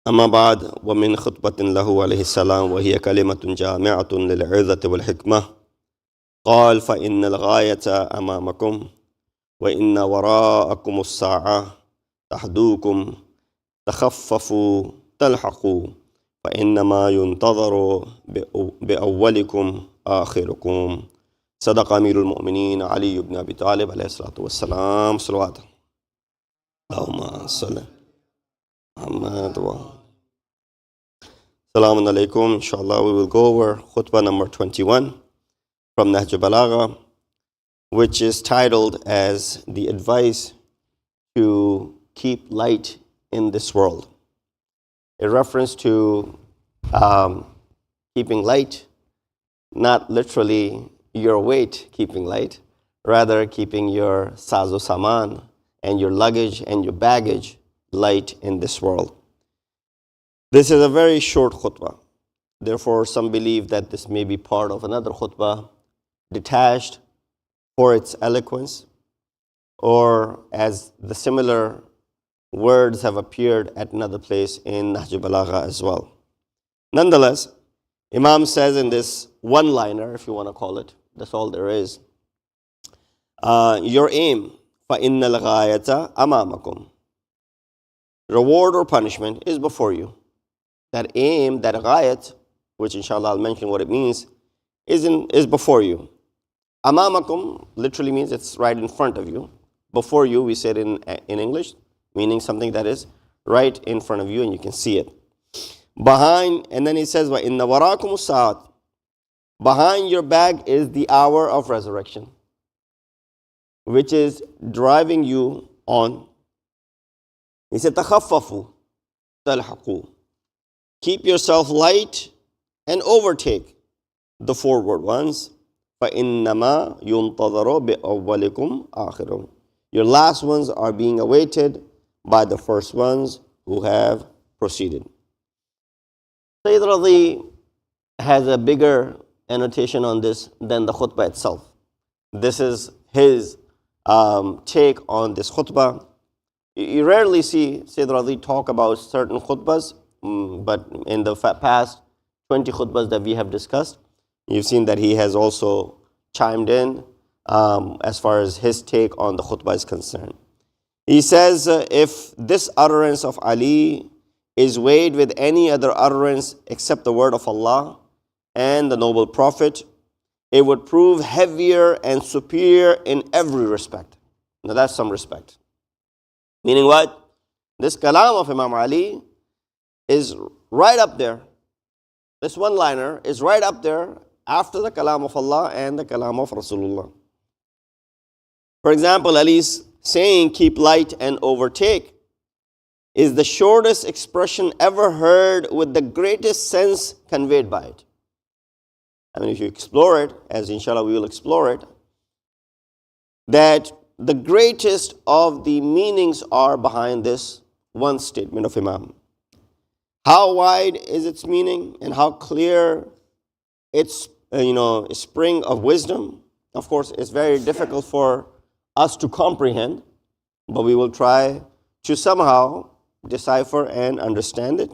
أما بعد ومن خطبة له عليه السلام وهي كلمة جامعة للعظة والحكمة قال فإن الغاية أمامكم وإن وراءكم الساعة تحدوكم تخففوا تلحقوا فإنما ينتظر بأولكم آخركم صدق أمير المؤمنين علي بن أبي طالب عليه الصلاة والسلام صلوات اللهم صل محمد Assalamu alaikum. Inshallah, we will go over khutbah number 21 from Nahj al-Balagha, which is titled as the advice to keep light in this world. A reference to keeping light, not literally your weight keeping light, rather keeping your sazo saman and your luggage and your baggage light in this world. This is a very short khutbah. Therefore, some believe that this may be part of another khutbah, detached for its eloquence, or as the similar words have appeared at another place in Nahj al-Balagha as well. Nonetheless, Imam says in this one-liner, if you want to call it, that's all there is, your aim, فَإِنَّ الْغَايَةَ أَمَامَكُمْ. Reward or punishment is before you. That aim, that ghayat, which inshallah I'll mention what it means, is before you. Amamakum literally means it's right in front of you. Before you, we said in English, meaning something that is right in front of you and you can see it. Behind, and then he says, وَإِنَّ وَرَاكُمُ السَّاعَةِ. Behind your back is the hour of resurrection, which is driving you on. He said, تَخَفَّفُوا تَلْحَقُوا. Keep yourself light and overtake the forward ones. فَإِنَّمَا يُنْتَظَرُ بِأَوَّلِكُمْ آخِرُهُ. Your last ones are being awaited by the first ones who have proceeded. Syed Rizvi has a bigger annotation on this than the khutbah itself. This is his take on this khutbah. You rarely see Syed Rizvi talk about certain khutbahs, but in the past 20 khutbahs that we have discussed, you've seen that he has also chimed in as far as his take on the khutbah is concerned. He says, if this utterance of Ali is weighed with any other utterance except the word of Allah and the noble Prophet, it would prove heavier and superior in every respect. Now that's some respect. Meaning what? This kalam of Imam Ali is right up there. This one-liner is right up there after the kalam of Allah and the kalam of Rasulullah. For example, Ali's saying, keep light and overtake, is the shortest expression ever heard with the greatest sense conveyed by it. I mean, if you explore it, as inshallah we will explore it, that the greatest of the meanings are behind this one statement of Imam. How wide is its meaning and how clear its spring of wisdom? Of course, it's very difficult for us to comprehend, but we will try to somehow decipher and understand it.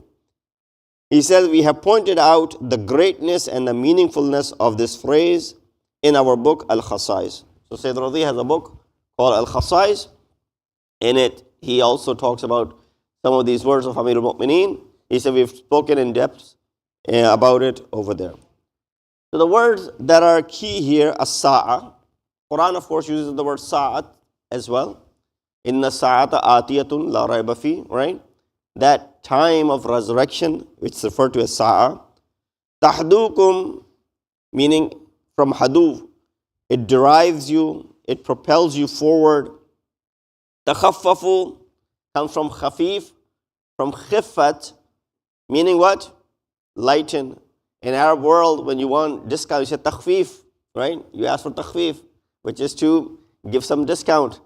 He says, we have pointed out the greatness and the meaningfulness of this phrase in our book Al-Khasais. So Syed Rizvi has a book called Al-Khasais. In it, he also talks about some of these words of Amir al-Mu'mineen. He said we've spoken in depth about it over there. So the words that are key here, as-sa'a. Quran, of course, uses the word sa'at as well. Inna sa'ata atiyatun la rayba fi, right? That time of resurrection, which is referred to as sa'a. Tahdukum, meaning from hadu, it derives you, it propels you forward. Takhaffafu comes from khafif, from khiffat, meaning what? Lighten. In Arab world, when you want discount, you say takhfif, right? You ask for takhfif, which is to give some discount.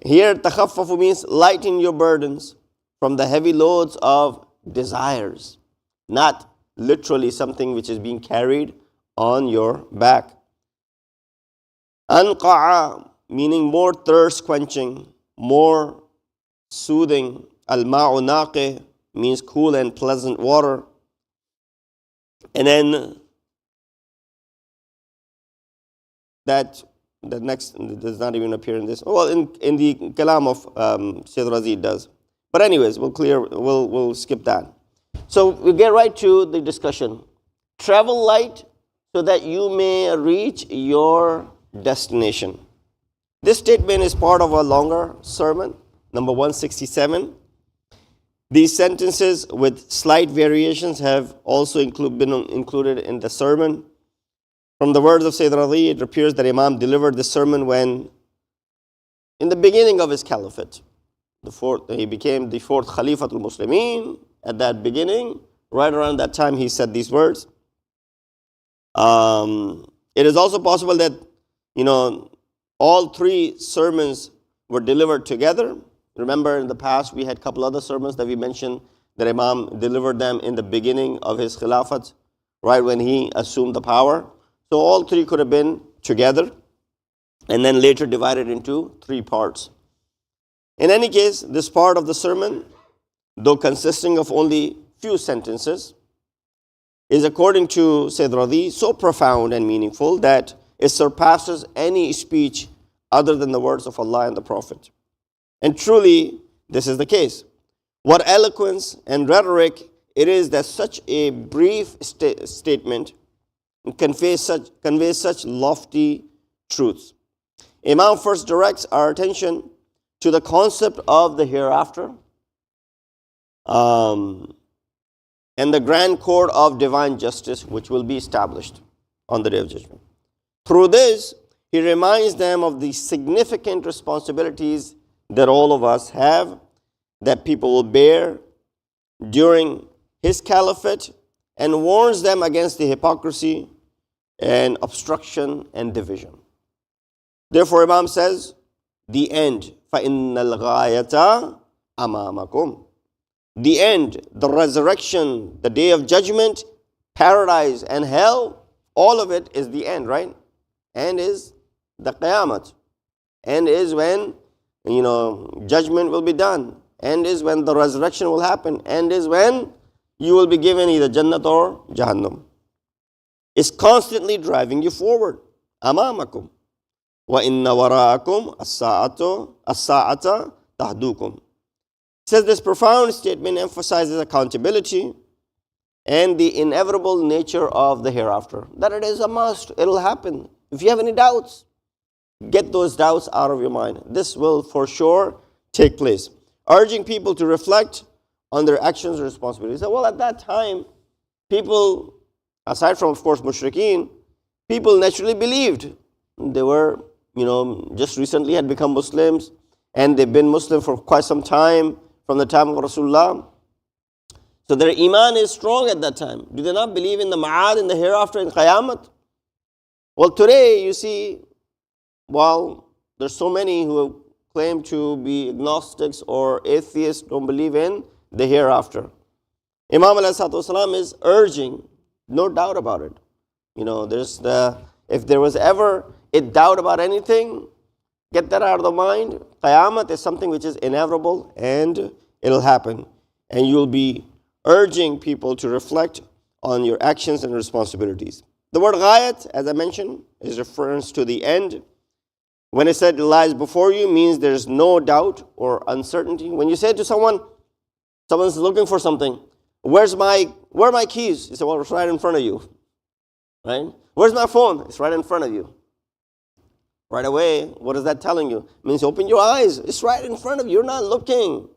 Here, takhaffafu means lighten your burdens from the heavy loads of desires, not literally something which is being carried on your back. Anqa'a, meaning more thirst quenching, more soothing. Al-ma'u naqi, means cool and pleasant water. And then the next does not even appear in this. Well, in the kalam of Syed Razi it does. But anyways, we'll skip that. So we get right to the discussion. Travel light so that you may reach your destination. This statement is part of a longer sermon, number 167. These sentences with slight variations have also been included in the sermon. From the words of Syed Razi, it appears that Imam delivered the sermon when, in the beginning of his caliphate, he became the fourth Khalifatul Muslimin. At that beginning, right around that time, he said these words. It is also possible that, all three sermons were delivered together. Remember, in the past, we had a couple other sermons that we mentioned that Imam delivered them in the beginning of his Khilafat, right when he assumed the power. So all three could have been together and then later divided into three parts. In any case, this part of the sermon, though consisting of only few sentences, is, according to Syed Razi, so profound and meaningful that it surpasses any speech other than the words of Allah and the Prophet. And truly, this is the case. What eloquence and rhetoric it is that such a brief statement conveys such lofty truths. Imam first directs our attention to the concept of the hereafter and the grand court of divine justice, which will be established on the Day of Judgment. Through this, he reminds them of the significant responsibilities that all of us have, that people will bear during his caliphate, and warns them against the hypocrisy and obstruction and division. Therefore, Imam says, the end, فَإِنَّ الْغَايَةَ أَمَامَكُمْ. The end, the resurrection, the Day of Judgment, paradise and hell, all of it is the end, right? End is the Qiyamah. End is when, judgment will be done. End is when the resurrection will happen. End is when you will be given either Jannat or Jahannam. It's constantly driving you forward. أَمَامَكُمْ وَإِنَّ وَرَاءَكُمْ السَّاعَةَ تَهْدُوكُمْ. It says this profound statement emphasizes accountability and the inevitable nature of the hereafter. That it is a must. It'll happen. If you have any doubts, get those doubts out of your mind. This will for sure take place. Urging people to reflect on their actions and responsibilities. Well, at that time, people, aside from, of course, mushrikeen, people naturally believed. They were, just recently had become Muslims, and they've been Muslim for quite some time, from the time of Rasulullah. So their iman is strong at that time. Do they not believe in the ma'ad, in the hereafter, in Qayamat? Well, today, you see, while there's so many who claim to be agnostics or atheists, don't believe in the hereafter. Imam ﷺ is urging, no doubt about it. If there was ever a doubt about anything, get that out of the mind. Qayamat is something which is inevitable and it'll happen. And you'll be urging people to reflect on your actions and responsibilities. The word ghayat, as I mentioned, is reference to the end. When it said it lies before you, means there's no doubt or uncertainty. When you say to someone's looking for something, where are my keys? You say, well, it's right in front of you. Right? Where's my phone? It's right in front of you. Right away, what is that telling you? It means open your eyes. It's right in front of you. You're not looking.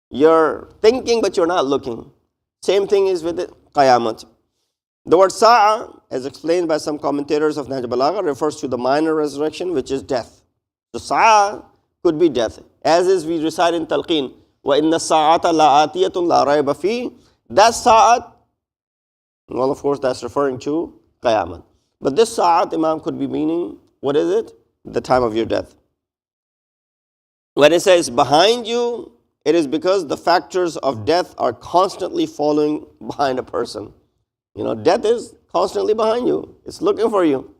You're thinking, but you're not looking. Same thing is with the Qayamat. The word sa'a, as explained by some commentators of Nahj al-Balagha, refers to the minor resurrection, which is death. So sa'a could be death. As is we recite in Talqeen, وَإِنَّ السَّاعَةَ لَآتِيَةٌ لَا رَيْبَ فِيهِ. That sa'at, well, of course, that's referring to Qayamat. But this sa'at, Imam, could be meaning, what is it? The time of your death. When it says behind you, it is because the factors of death are constantly following behind a person. Death is constantly behind you. It's looking for you.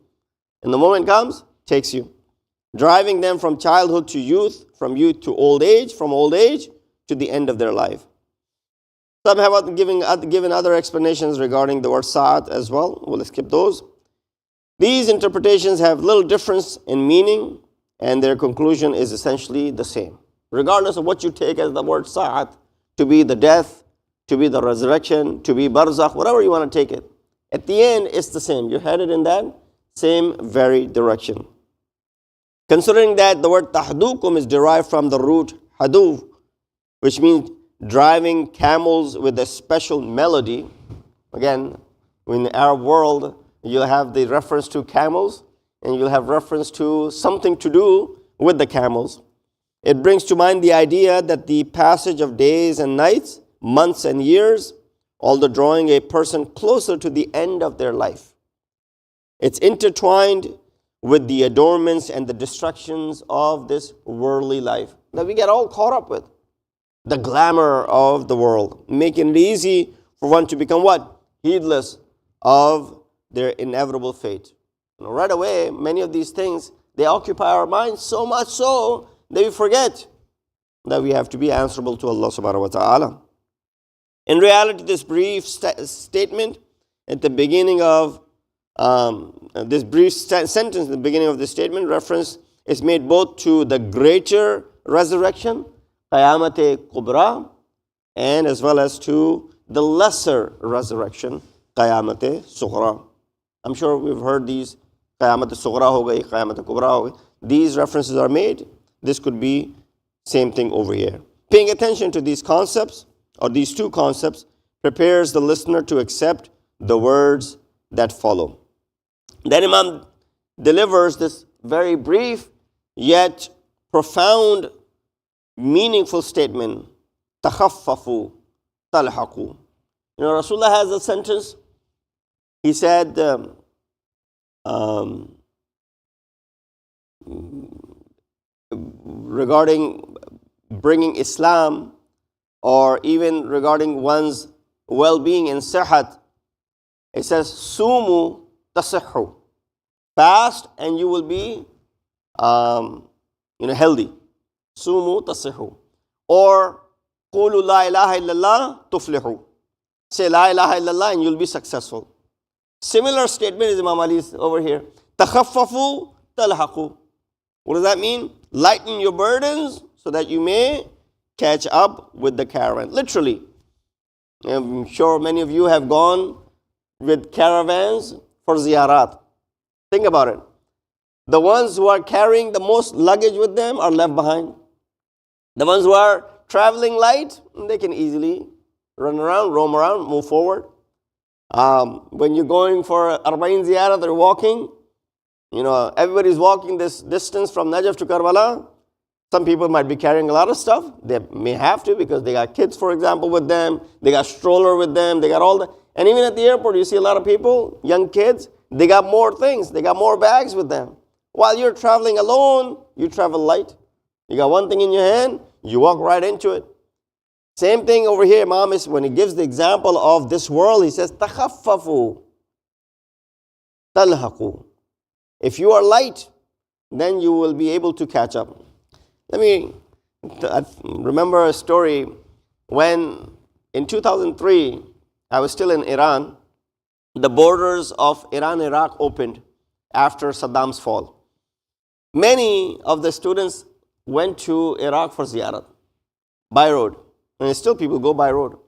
And the moment comes, takes you. Driving them from childhood to youth, from youth to old age, from old age to the end of their life. Some have given other explanations regarding the word sa'at as well. We'll skip those. These interpretations have little difference in meaning, and their conclusion is essentially the same. Regardless of what you take as the word sa'at, to be the death, to be the resurrection, to be barzakh, whatever you want to take it. At the end, it's the same. You're headed in that same very direction. Considering that the word tahdukum is derived from the root hadu, which means driving camels with a special melody. Again, in the Arab world, you'll have the reference to camels, and you'll have reference to something to do with the camels. It brings to mind the idea that the passage of days and nights, months and years, although drawing a person closer to the end of their life. It's intertwined with the adornments and the distractions of this worldly life that we get all caught up with. The glamour of the world, making it easy for one to become what? Heedless of their inevitable fate. Right away, many of these things, they occupy our minds so much so that we forget that we have to be answerable to Allah subhanahu wa ta'ala. In reality, this brief statement at the beginning of this brief sentence at the beginning of this statement reference is made both to the greater resurrection, Qiyamate Kubra, and as well as to the lesser resurrection, Qiyamate Sughra. I'm sure we've heard these, Qiyamate Sughra ho gayi, Qiyamate Kubra ho gayi. These references are made. This could be same thing over here. Paying attention to these concepts, or these two concepts, prepares the listener to accept the words that follow. Then Imam delivers this very brief yet profound, meaningful statement, takhaffafu talhaqu. Rasulullah has a sentence. He said, regarding bringing Islam, or even regarding one's well-being in sihat, it says, Sumu tasihhu. Fast and you will be healthy. Sumu tasihhu. Or Qulu la ilaha illallah tuflihu. Say la ilaha illallah and you'll be successful. Similar statement is Imam Ali's over here. Takhaffafu talhaqu. What does that mean? Lighten your burdens so that you may catch up with the caravan. Literally. I'm sure many of you have gone with caravans for ziyarat. Think about it. The ones who are carrying the most luggage with them are left behind. The ones who are traveling light, they can easily run around, roam around, move forward. When you're going for Arba'in Ziyarah, they're walking. Everybody's walking this distance from Najaf to Karbala. Some people might be carrying a lot of stuff. They may have to because they got kids, for example, with them. They got stroller with them. They got all that. And even at the airport, you see a lot of people, young kids, they got more things. They got more bags with them. While you're traveling alone, you travel light. You got one thing in your hand, you walk right into it. Same thing over here, Imam, is when he gives the example of this world, he says, takhaffafu talhaqu. If you are light, then you will be able to catch up. Let me remember a story when in 2003, I was still in Iran. The borders of Iran-Iraq opened after Saddam's fall. Many of the students went to Iraq for ziyarat by road. And still people go by road.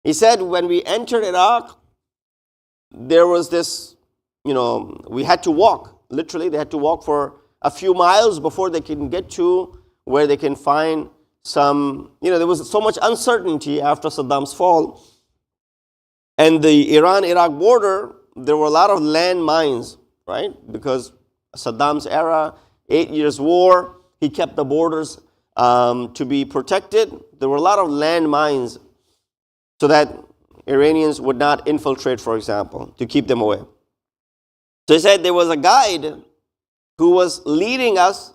He said when we entered Iraq, there was this, we had to walk. Literally, they had to walk for a few miles before they can get to where they can find some, there was so much uncertainty after Saddam's fall. And the Iran-Iraq border, there were a lot of landmines, right? Because Saddam's era, 8 years war, he kept the borders to be protected. There were a lot of landmines so that Iranians would not infiltrate, for example, to keep them away. So he said there was a guide who was leading us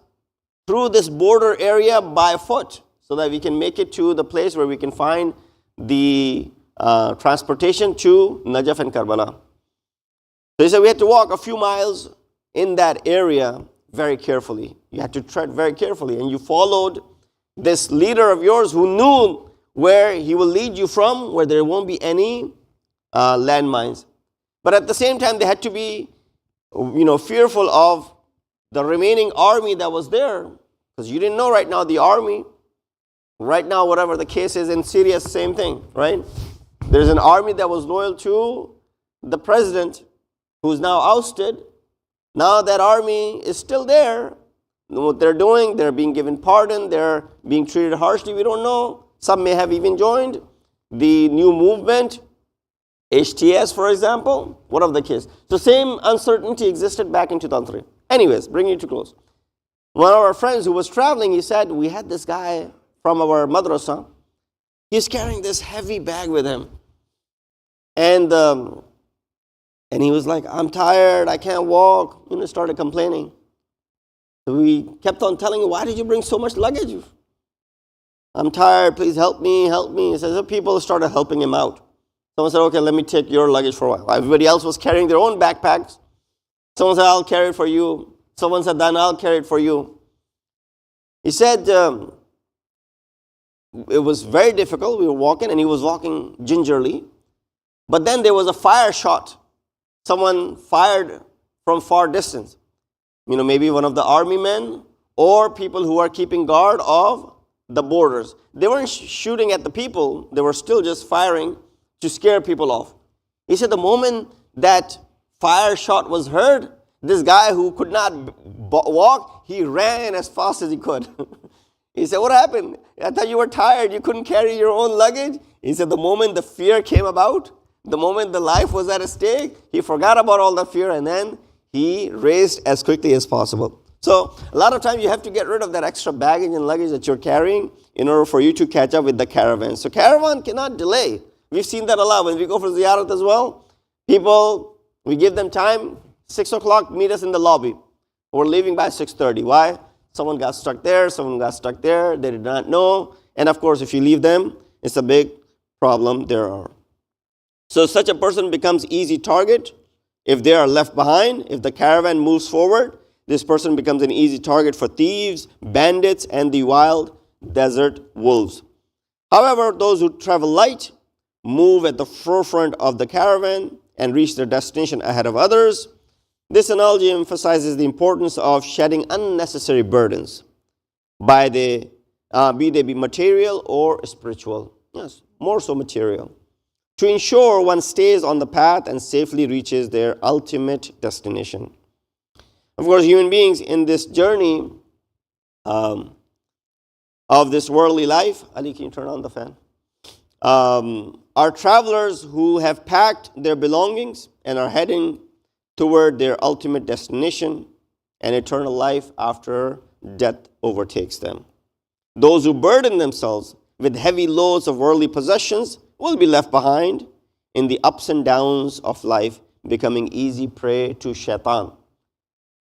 through this border area by foot so that we can make it to the place where we can find the transportation to Najaf and Karbala. So he said we had to walk a few miles in that area very carefully. You had to tread very carefully, and you followed this leader of yours who knew where he will lead you from, where there won't be any landmines. But at the same time, they had to be, fearful of the remaining army that was there, because you didn't know right now the army. Right now, whatever the case is in Syria, same thing, right? There's an army that was loyal to the president, who's now ousted. Now that army is still there. What they're doing, they're being given pardon, they're being treated harshly, we don't know. Some may have even joined the new movement, HTS, for example, one of the cases. So same uncertainty existed back in 2003. Anyways, bringing it to close. One of our friends who was traveling, he said, we had this guy from our madrasa. He's carrying this heavy bag with him. And he was like, I'm tired, I can't walk. Started complaining. So we kept on telling him, why did you bring so much luggage? I'm tired, please help me. He says, so people started helping him out. Someone said, okay, let me take your luggage for a while. Everybody else was carrying their own backpacks. Someone said, I'll carry it for you. Someone said, then I'll carry it for you. He said, it was very difficult. We were walking, and he was walking gingerly. But then there was a fire shot. Someone fired from far distance. Maybe one of the army men or people who are keeping guard of the borders. They weren't shooting at the people. They were still just firing to scare people off. He said the moment that fire shot was heard, this guy who could not walk, he ran as fast as he could. He said, what happened? I thought you were tired. You couldn't carry your own luggage. He said the moment the fear came about, the moment the life was at stake, he forgot about all the fear, and then he raced as quickly as possible. So a lot of times you have to get rid of that extra baggage and luggage that you're carrying in order for you to catch up with the caravan. So caravan cannot delay. We've seen that a lot. When we go for ziyarat as well, people, we give them time, 6 o'clock, meet us in the lobby. We're leaving by 6:30. Why? Someone got stuck there, someone got stuck there, they did not know. And of course, if you leave them, it's a big problem there are. So such a person becomes easy target if they are left behind. If the caravan moves forward, this person becomes an easy target for thieves, bandits, and the wild desert wolves. However, those who travel light move at the forefront of the caravan and reach their destination ahead of others. This analogy emphasizes the importance of shedding unnecessary burdens, be they be material or spiritual. Yes, more so material, to ensure one stays on the path and safely reaches their ultimate destination. Of course, human beings in this journey of this worldly life, Ali, can you turn on the fan? Are travelers who have packed their belongings and are heading toward their ultimate destination and eternal life after death overtakes them. Those who burden themselves with heavy loads of worldly possessions will be left behind in the ups and downs of life, becoming easy prey to shaitan.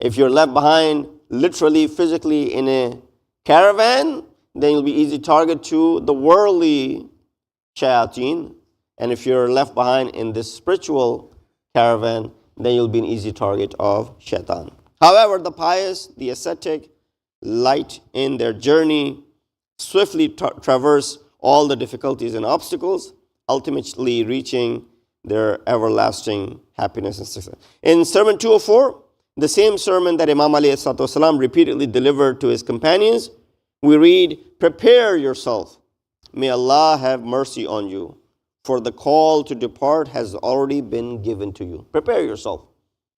If you're left behind literally, physically in a caravan, then you'll be easy target to the worldly shayateen. And if you're left behind in this spiritual caravan, then you'll be an easy target of shaitan. However, the pious, the ascetic, light in their journey, swiftly traverse all the difficulties and obstacles, ultimately reaching their everlasting happiness and success. In Sermon 204, the same sermon that Imam Ali ﷺ repeatedly delivered to his companions, we read, prepare yourself. May Allah have mercy on you, for the call to depart has already been given to you. Prepare yourself.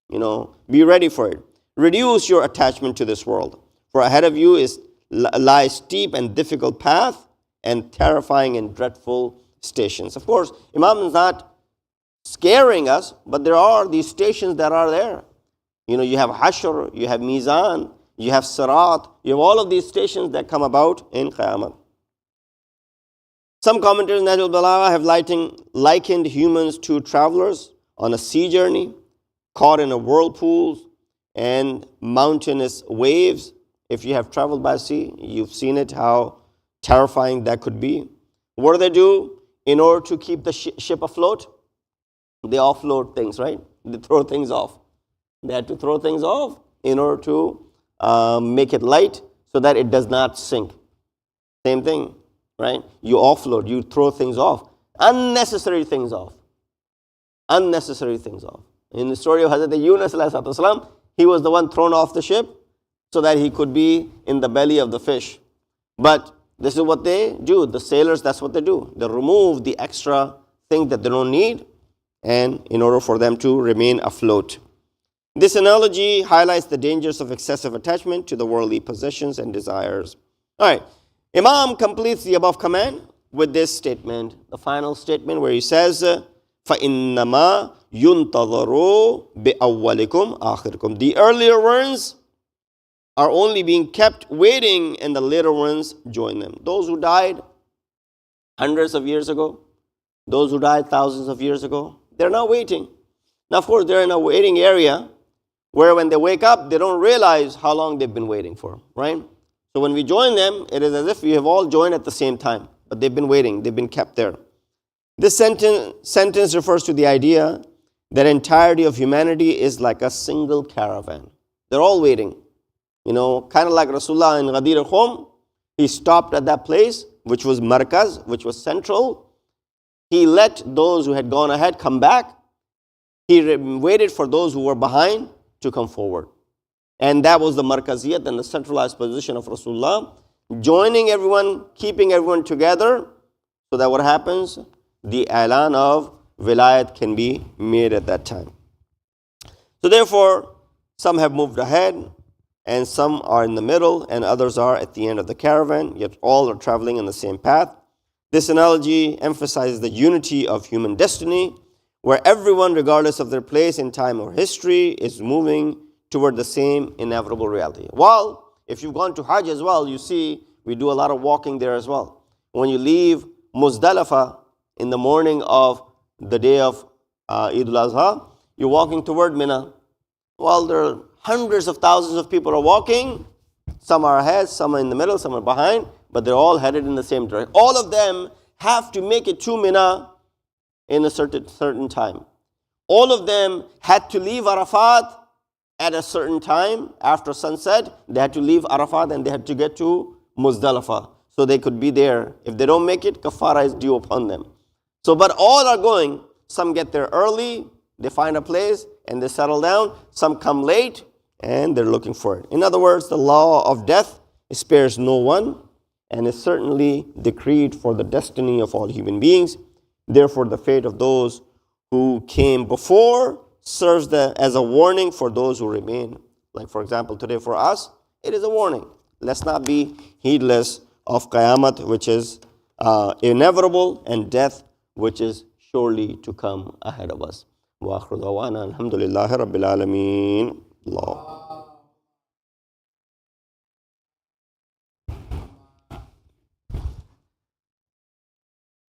Be ready for it. Reduce your attachment to this world, for ahead of you lies steep and difficult path and terrifying and dreadful stations. Of course, Imam is not scaring us, but there are these stations that are there. You have Hashr, you have Mizan, you have Sirat, you have all of these stations that come about in Qiyamah. Some commentators in al-Balagha have likened humans to travelers on a sea journey, caught in a whirlpool and mountainous waves. If you have traveled by sea, you've seen it, how terrifying that could be. What do they do in order to keep the ship afloat? They offload things, right? They throw things off. They had to throw things off in order to make it light so that it does not sink. Same thing. right? You offload, you throw things off, unnecessary things off. Unnecessary things off. In the story of Hazrat Yunus alayhi salam, he was the one thrown off the ship so that he could be in the belly of the fish. But this is what they do. The sailors, that's what they do. They remove the extra thing that they don't need, and in order for them to remain afloat. This analogy highlights the dangers of excessive attachment to the worldly possessions and desires. All right, Imam completes the above command with this statement, the final statement where he says, فَإِنَّمَا يُنْتَظَرُوا بِأَوَّلِكُمْ آخِركُمْ. The earlier ones are only being kept waiting, and the later ones join them. Those who died hundreds of years ago, those who died thousands of years ago, they're now waiting. Now, of course, they're in a waiting area where when they wake up, they don't realize how long they've been waiting for, right? So when we join them, it is as if we have all joined at the same time, but they've been waiting, they've been kept there. This sentence refers to the idea that entirety of humanity is like a single caravan. They're all waiting. You know, kind of like Rasulullah in Ghadir al-Khum, he stopped at that place, which was Markaz, which was central. He let those who had gone ahead come back. He waited for those who were behind to come forward. And that was the Markaziyat and the centralized position of Rasulullah, joining everyone, keeping everyone together, so that what happens? The Alan of Vilayat can be made at that time. So therefore, some have moved ahead, and some are in the middle, and others are at the end of the caravan, yet all are traveling in the same path. This analogy emphasizes the unity of human destiny, where everyone, regardless of their place in time or history, is moving toward the same inevitable reality. While, if you've gone to Hajj as well, you see we do a lot of walking there as well. When you leave Muzdalifah in the morning of the day of Eid al-Adha, you're walking toward Mina. Well, there are hundreds of thousands of people are walking. Some are ahead, some are in the middle, some are behind, but they're all headed in the same direction. All of them have to make it to Mina in a certain time. All of them had to leave Arafat at a certain time. After sunset, they had to leave Arafat and they had to get to Muzdalifah so they could be there. If they don't make it, kafara is due upon them. So, but all are going. Some get there early, they find a place and they settle down. Some come late and they're looking for it. In other words, the law of death spares no one and is certainly decreed for the destiny of all human beings. Therefore, the fate of those who came before serves as a warning for those who remain. Like, for example, today for us, it is a warning. Let's not be heedless of Qiyamah, which is inevitable, and death, which is surely to come ahead of us. Wa akhiru da'wana alhamdulillahi rabbil alameen. Allah.